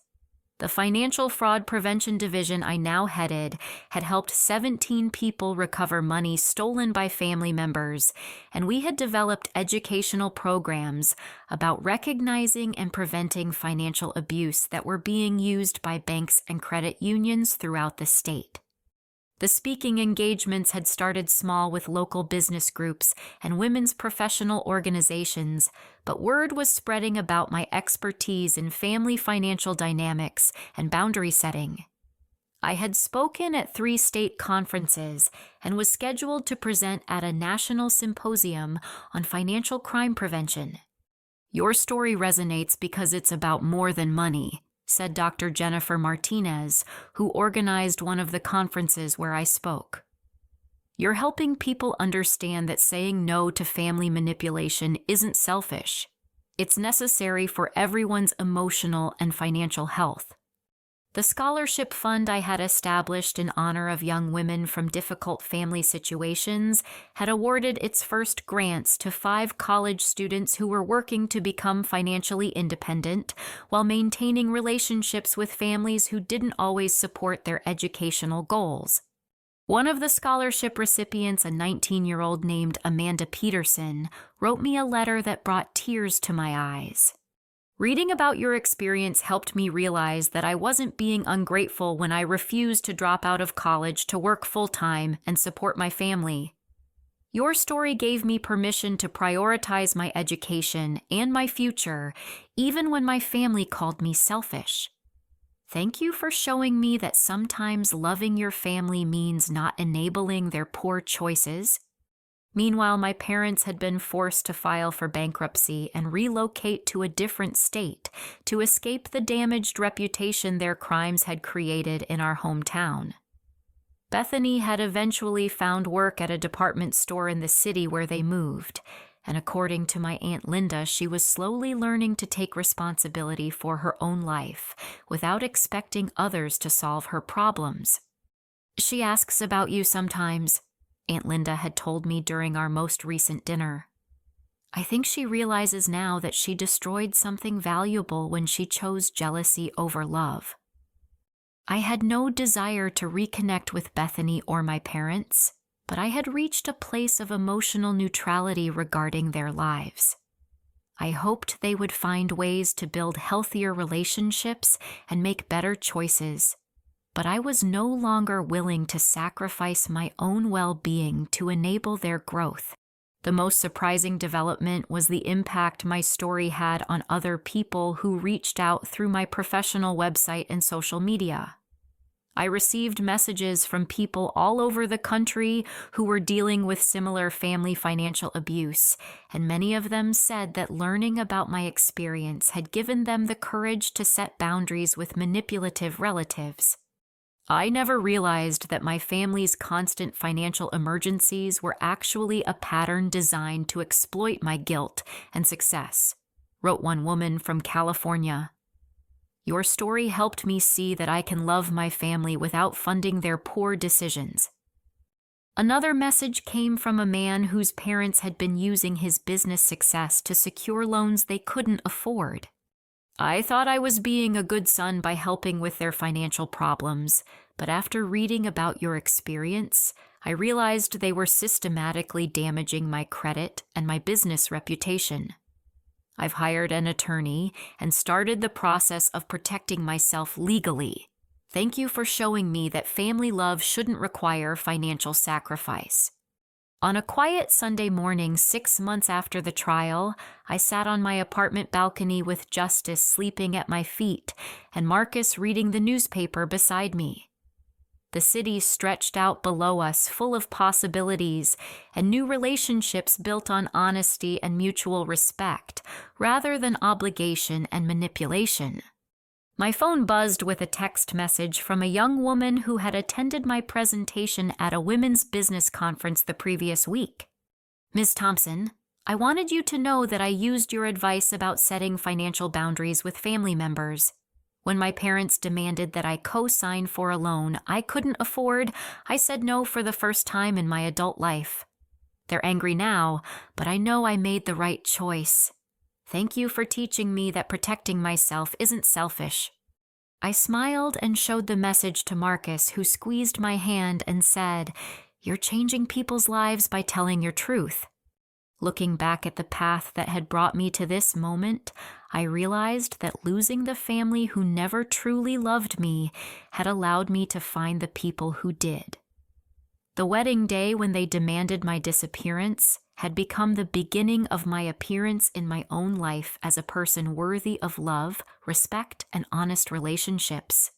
The financial fraud prevention division I now headed had helped 17 people recover money stolen by family members, and we had developed educational programs about recognizing and preventing financial abuse that were being used by banks and credit unions throughout the state. The speaking engagements had started small with local business groups and women's professional organizations, but word was spreading about my expertise in family financial dynamics and boundary setting. I had spoken at 3 state conferences and was scheduled to present at a national symposium on financial crime prevention. "Your story resonates because it's about more than money," said Dr. Jennifer Martinez, who organized one of the conferences where I spoke. "You're helping people understand that saying no to family manipulation isn't selfish. It's necessary for everyone's emotional and financial health." The scholarship fund I had established in honor of young women from difficult family situations had awarded its first grants to 5 college students who were working to become financially independent while maintaining relationships with families who didn't always support their educational goals. One of the scholarship recipients, a 19-year-old named Amanda Peterson, wrote me a letter that brought tears to my eyes. "Reading about your experience helped me realize that I wasn't being ungrateful when I refused to drop out of college to work full-time and support my family. Your story gave me permission to prioritize my education and my future, even when my family called me selfish. Thank you for showing me that sometimes loving your family means not enabling their poor choices." Meanwhile, my parents had been forced to file for bankruptcy and relocate to a different state to escape the damaged reputation their crimes had created in our hometown. Bethany had eventually found work at a department store in the city where they moved, and according to my Aunt Linda, she was slowly learning to take responsibility for her own life without expecting others to solve her problems. "She asks about you sometimes," Aunt Linda had told me during our most recent dinner. "I think she realizes now that she destroyed something valuable when she chose jealousy over love." I had no desire to reconnect with Bethany or my parents, but I had reached a place of emotional neutrality regarding their lives. I hoped they would find ways to build healthier relationships and make better choices, but I was no longer willing to sacrifice my own well-being to enable their growth. The most surprising development was the impact my story had on other people who reached out through my professional website and social media. I received messages from people all over the country who were dealing with similar family financial abuse, and many of them said that learning about my experience had given them the courage to set boundaries with manipulative relatives. I never realized that my family's constant financial emergencies were actually a pattern designed to exploit my guilt and success, wrote one woman from California. "Your story helped me see that I can love my family without funding their poor decisions." Another message came from a man whose parents had been using his business success to secure loans they couldn't afford. "I thought I was being a good son by helping with their financial problems, but after reading about your experience, I realized they were systematically damaging my credit and my business reputation. I've hired an attorney and started the process of protecting myself legally. Thank you for showing me that family love shouldn't require financial sacrifice." On a quiet Sunday morning 6 months after the trial, I sat on my apartment balcony with Justice sleeping at my feet and Marcus reading the newspaper beside me. The city stretched out below us, full of possibilities and new relationships built on honesty and mutual respect, rather than obligation and manipulation. My phone buzzed with a text message from a young woman who had attended my presentation at a women's business conference the previous week. "Ms. Thompson, I wanted you to know that I used your advice about setting financial boundaries with family members. When my parents demanded that I co-sign for a loan I couldn't afford, I said no for the first time in my adult life. They're angry now, but I know I made the right choice. Thank you for teaching me that protecting myself isn't selfish." I smiled and showed the message to Marcus, who squeezed my hand and said, "You're changing people's lives by telling your truth." Looking back at the path that had brought me to this moment, I realized that losing the family who never truly loved me had allowed me to find the people who did. The wedding day, when they demanded my disappearance, had become the beginning of my appearance in my own life as a person worthy of love, respect, and honest relationships.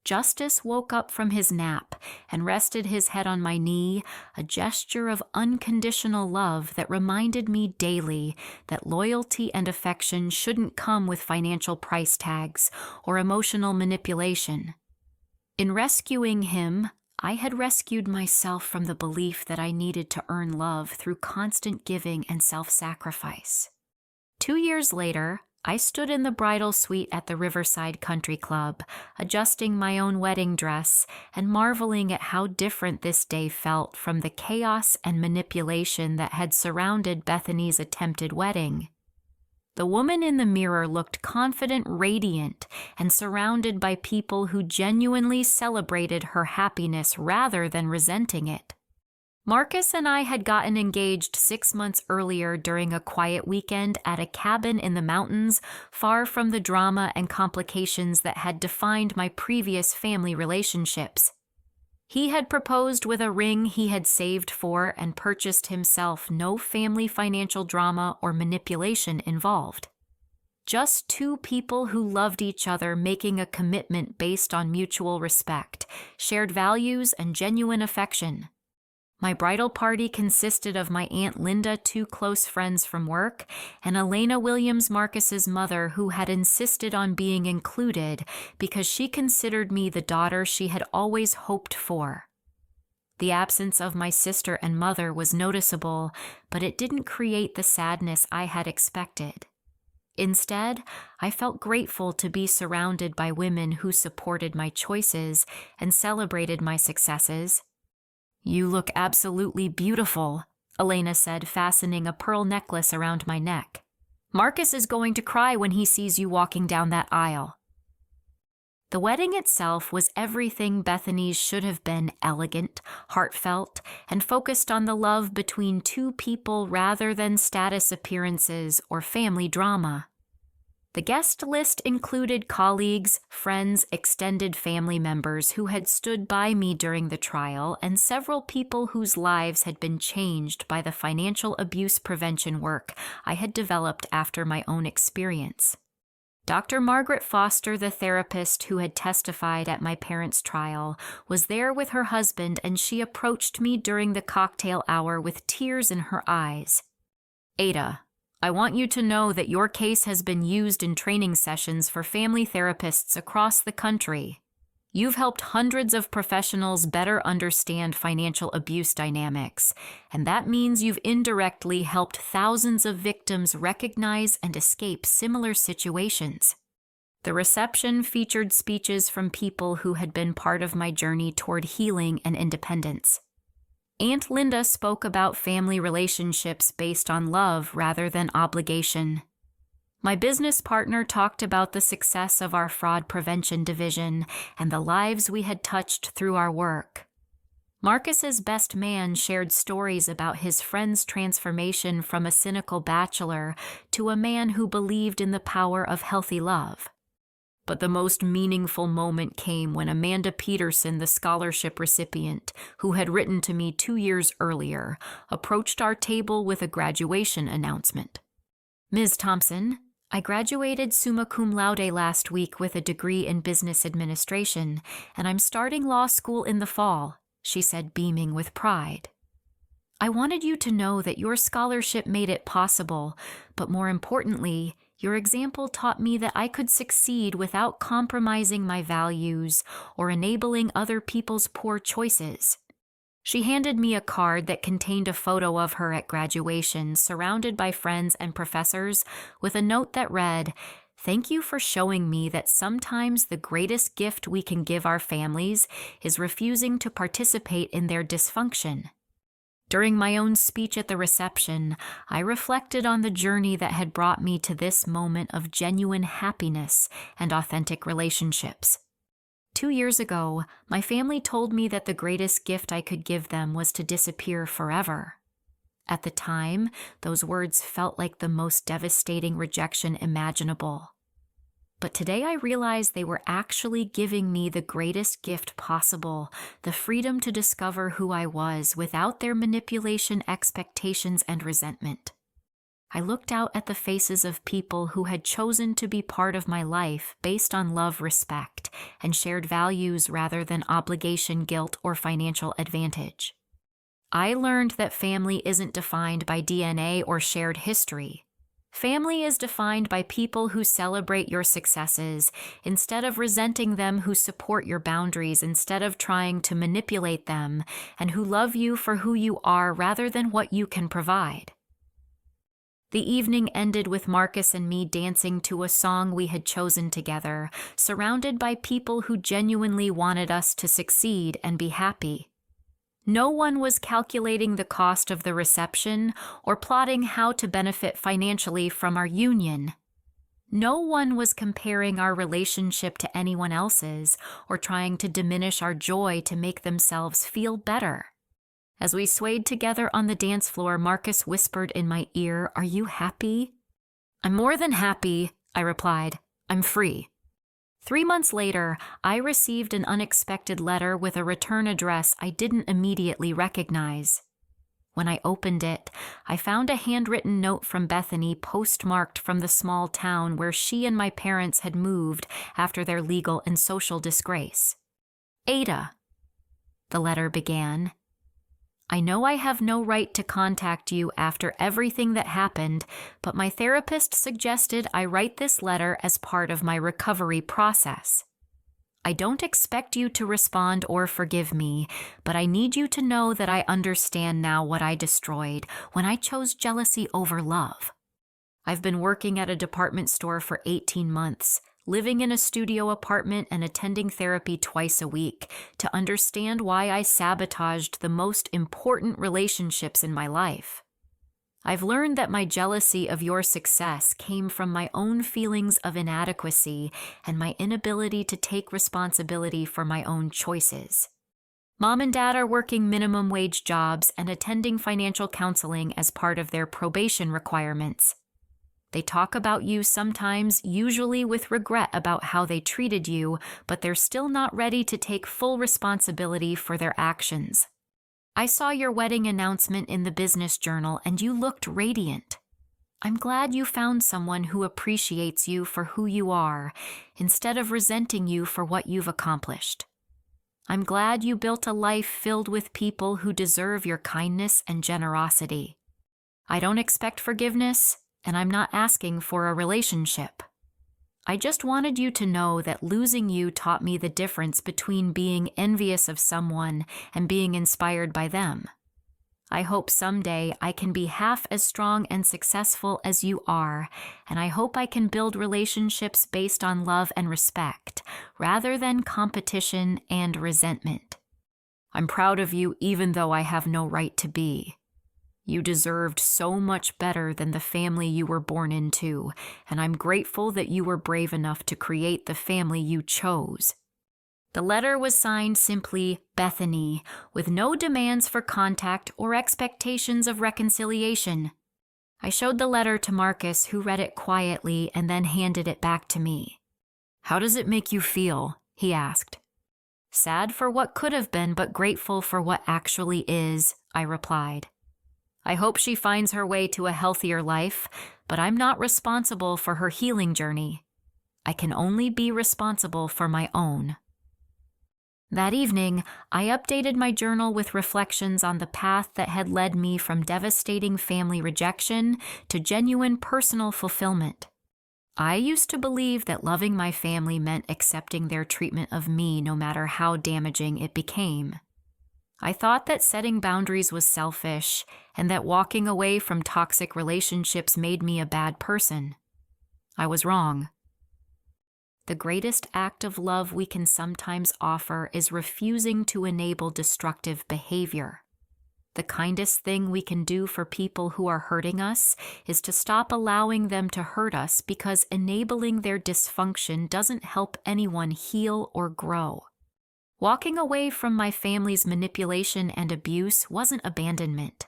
Justice woke up from his nap and rested his head on my knee, a gesture of unconditional love that reminded me daily that loyalty and affection shouldn't come with financial price tags or emotional manipulation. In rescuing him, I had rescued myself from the belief that I needed to earn love through constant giving and self-sacrifice. 2 years later, I stood in the bridal suite at the Riverside Country Club, adjusting my own wedding dress and marveling at how different this day felt from the chaos and manipulation that had surrounded Bethany's attempted wedding. The woman in the mirror looked confident, radiant, and surrounded by people who genuinely celebrated her happiness rather than resenting it. Marcus and I had gotten engaged 6 months earlier during a quiet weekend at a cabin in the mountains, far from the drama and complications that had defined my previous family relationships. He had proposed with a ring he had saved for and purchased himself, no family financial drama or manipulation involved. Just two people who loved each other making a commitment based on mutual respect, shared values, and genuine affection. My bridal party consisted of my Aunt Linda, 2 close friends from work, and Elena Williams, Marcus's mother, who had insisted on being included because she considered me the daughter she had always hoped for. The absence of my sister and mother was noticeable, but it didn't create the sadness I had expected. Instead, I felt grateful to be surrounded by women who supported my choices and celebrated my successes. "You look absolutely beautiful," Elena said, fastening a pearl necklace around my neck. "Marcus is going to cry when he sees you walking down that aisle." The wedding itself was everything Bethany's should have been: elegant, heartfelt, and focused on the love between two people rather than status appearances or family drama. The guest list included colleagues, friends, extended family members who had stood by me during the trial, and several people whose lives had been changed by the financial abuse prevention work I had developed after my own experience. Dr. Margaret Foster, the therapist who had testified at my parents' trial, was there with her husband, and she approached me during the cocktail hour with tears in her eyes. "Ada, I want you to know that your case has been used in training sessions for family therapists across the country. You've helped hundreds of professionals better understand financial abuse dynamics, and that means you've indirectly helped thousands of victims recognize and escape similar situations." The reception featured speeches from people who had been part of my journey toward healing and independence. Aunt Linda spoke about family relationships based on love rather than obligation. My business partner talked about the success of our fraud prevention division and the lives we had touched through our work. Marcus's best man shared stories about his friend's transformation from a cynical bachelor to a man who believed in the power of healthy love. But the most meaningful moment came when Amanda Peterson, the scholarship recipient, who had written to me 2 years earlier, approached our table with a graduation announcement. "Ms. Thompson, I graduated summa cum laude last week with a degree in business administration, and I'm starting law school in the fall," she said, beaming with pride. "I wanted you to know that your scholarship made it possible, but more importantly, your example taught me that I could succeed without compromising my values or enabling other people's poor choices." She handed me a card that contained a photo of her at graduation, surrounded by friends and professors, with a note that read, "Thank you for showing me that sometimes the greatest gift we can give our families is refusing to participate in their dysfunction." During my own speech at the reception, I reflected on the journey that had brought me to this moment of genuine happiness and authentic relationships. 2 years ago, my family told me that the greatest gift I could give them was to disappear forever. At the time, those words felt like the most devastating rejection imaginable. But today I realize they were actually giving me the greatest gift possible, the freedom to discover who I was without their manipulation, expectations, and resentment. I looked out at the faces of people who had chosen to be part of my life based on love, respect, and shared values rather than obligation, guilt, or financial advantage. I learned that family isn't defined by DNA or shared history. Family is defined by people who celebrate your successes instead of resenting them, who support your boundaries instead of trying to manipulate them, and who love you for who you are rather than what you can provide. The evening ended with Marcus and me dancing to a song we had chosen together, surrounded by people who genuinely wanted us to succeed and be happy. No one was calculating the cost of the reception or plotting how to benefit financially from our union. No one was comparing our relationship to anyone else's or trying to diminish our joy to make themselves feel better. As we swayed together on the dance floor, Marcus whispered in my ear, "Are you happy?" "I'm more than happy," I replied. "I'm free." 3 months later, I received an unexpected letter with a return address I didn't immediately recognize. When I opened it, I found a handwritten note from Bethany postmarked from the small town where she and my parents had moved after their legal and social disgrace. "Ada," the letter began, "I know I have no right to contact you after everything that happened, but my therapist suggested I write this letter as part of my recovery process. I don't expect you to respond or forgive me, but I need you to know that I understand now what I destroyed when I chose jealousy over love. I've been working at a department store for 18 months, living in a studio apartment and attending therapy twice a week to understand why I sabotaged the most important relationships in my life. I've learned that my jealousy of your success came from my own feelings of inadequacy and my inability to take responsibility for my own choices. Mom and Dad are working minimum wage jobs and attending financial counseling as part of their probation requirements. They talk about you sometimes, usually with regret about how they treated you, but they're still not ready to take full responsibility for their actions. I saw your wedding announcement in the business journal and you looked radiant. I'm glad you found someone who appreciates you for who you are, instead of resenting you for what you've accomplished. I'm glad you built a life filled with people who deserve your kindness and generosity. I don't expect forgiveness, and I'm not asking for a relationship. I just wanted you to know that losing you taught me the difference between being envious of someone and being inspired by them. I hope someday I can be half as strong and successful as you are, and I hope I can build relationships based on love and respect, rather than competition and resentment. I'm proud of you even though I have no right to be. You deserved so much better than the family you were born into, and I'm grateful that you were brave enough to create the family you chose. The letter was signed simply Bethany, with no demands for contact or expectations of reconciliation. I showed the letter to Marcus, who read it quietly and then handed it back to me. "How does it make you feel?" he asked. "Sad for what could have been, but grateful for what actually is," I replied. I hope she finds her way to a healthier life, but I'm not responsible for her healing journey. I can only be responsible for my own. That evening, I updated my journal with reflections on the path that had led me from devastating family rejection to genuine personal fulfillment. I used to believe that loving my family meant accepting their treatment of me no matter how damaging it became. I thought that setting boundaries was selfish and that walking away from toxic relationships made me a bad person. I was wrong. The greatest act of love we can sometimes offer is refusing to enable destructive behavior. The kindest thing we can do for people who are hurting us is to stop allowing them to hurt us, because enabling their dysfunction doesn't help anyone heal or grow. Walking away from my family's manipulation and abuse wasn't abandonment.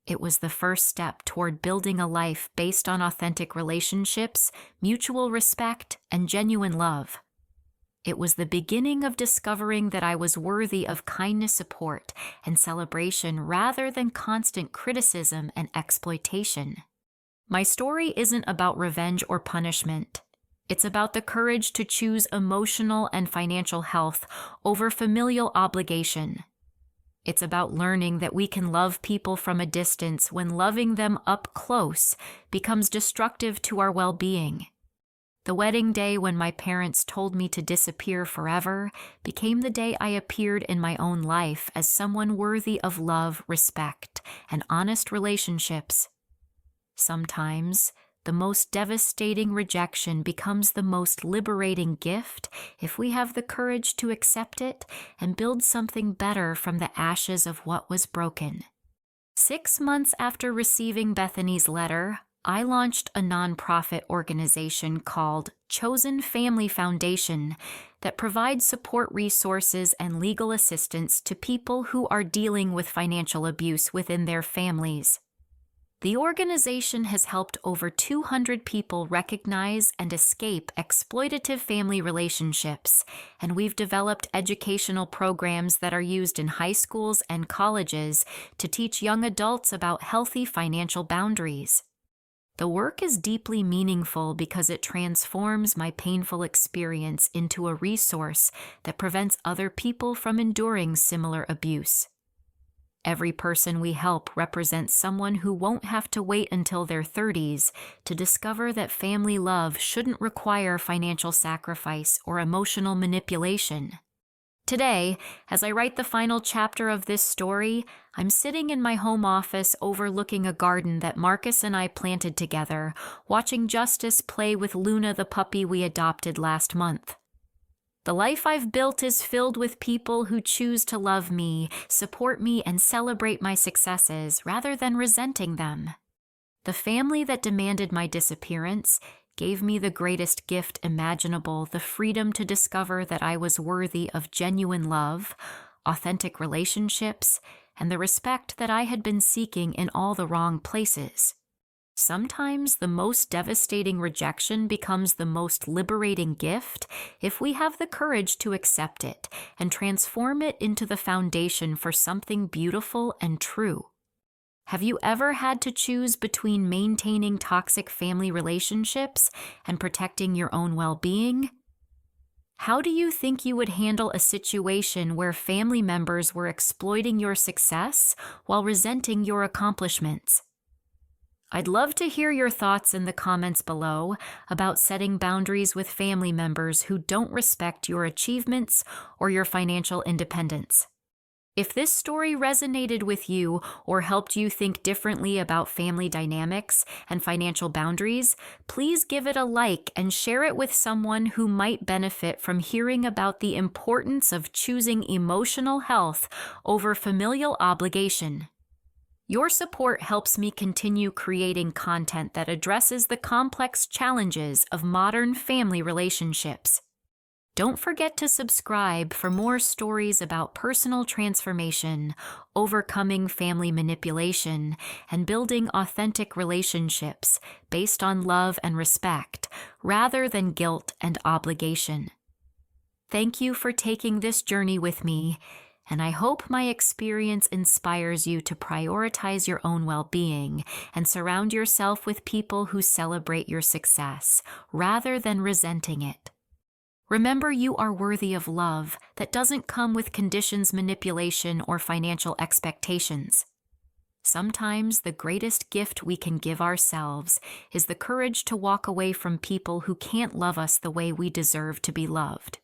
It was the first step toward building a life based on authentic relationships, mutual respect, and genuine love. It was the beginning of discovering that I was worthy of kindness, support, and celebration rather than constant criticism and exploitation. My story isn't about revenge or punishment. It's about the courage to choose emotional and financial health over familial obligation. It's about learning that we can love people from a distance when loving them up close becomes destructive to our well-being. The wedding day when my parents told me to disappear forever became the day I appeared in my own life as someone worthy of love, respect, and honest relationships. Sometimes, the most devastating rejection becomes the most liberating gift if we have the courage to accept it and build something better from the ashes of what was broken. 6 months after receiving Bethany's letter, I launched a nonprofit organization called Chosen Family Foundation that provides support resources and legal assistance to people who are dealing with financial abuse within their families. The organization has helped over 200 people recognize and escape exploitative family relationships, and we've developed educational programs that are used in high schools and colleges to teach young adults about healthy financial boundaries. The work is deeply meaningful because it transforms my painful experience into a resource that prevents other people from enduring similar abuse. Every person we help represents someone who won't have to wait until their 30s to discover that family love shouldn't require financial sacrifice or emotional manipulation. Today, as I write the final chapter of this story, I'm sitting in my home office overlooking a garden that Marcus and I planted together, watching Justice play with Luna, the puppy we adopted last month. The life I've built is filled with people who choose to love me, support me, and celebrate my successes rather than resenting them. The family that demanded my disappearance gave me the greatest gift imaginable, the freedom to discover that I was worthy of genuine love, authentic relationships, and the respect that I had been seeking in all the wrong places. Sometimes the most devastating rejection becomes the most liberating gift if we have the courage to accept it and transform it into the foundation for something beautiful and true. Have you ever had to choose between maintaining toxic family relationships and protecting your own well-being? How do you think you would handle a situation where family members were exploiting your success while resenting your accomplishments? I'd love to hear your thoughts in the comments below about setting boundaries with family members who don't respect your achievements or your financial independence. If this story resonated with you or helped you think differently about family dynamics and financial boundaries, please give it a like and share it with someone who might benefit from hearing about the importance of choosing emotional health over familial obligation. Your support helps me continue creating content that addresses the complex challenges of modern family relationships. Don't forget to subscribe for more stories about personal transformation, overcoming family manipulation, and building authentic relationships based on love and respect, rather than guilt and obligation. Thank you for taking this journey with me, and I hope my experience inspires you to prioritize your own well-being and surround yourself with people who celebrate your success, rather than resenting it. Remember, you are worthy of love that doesn't come with conditions, manipulation, or financial expectations. Sometimes the greatest gift we can give ourselves is the courage to walk away from people who can't love us the way we deserve to be loved.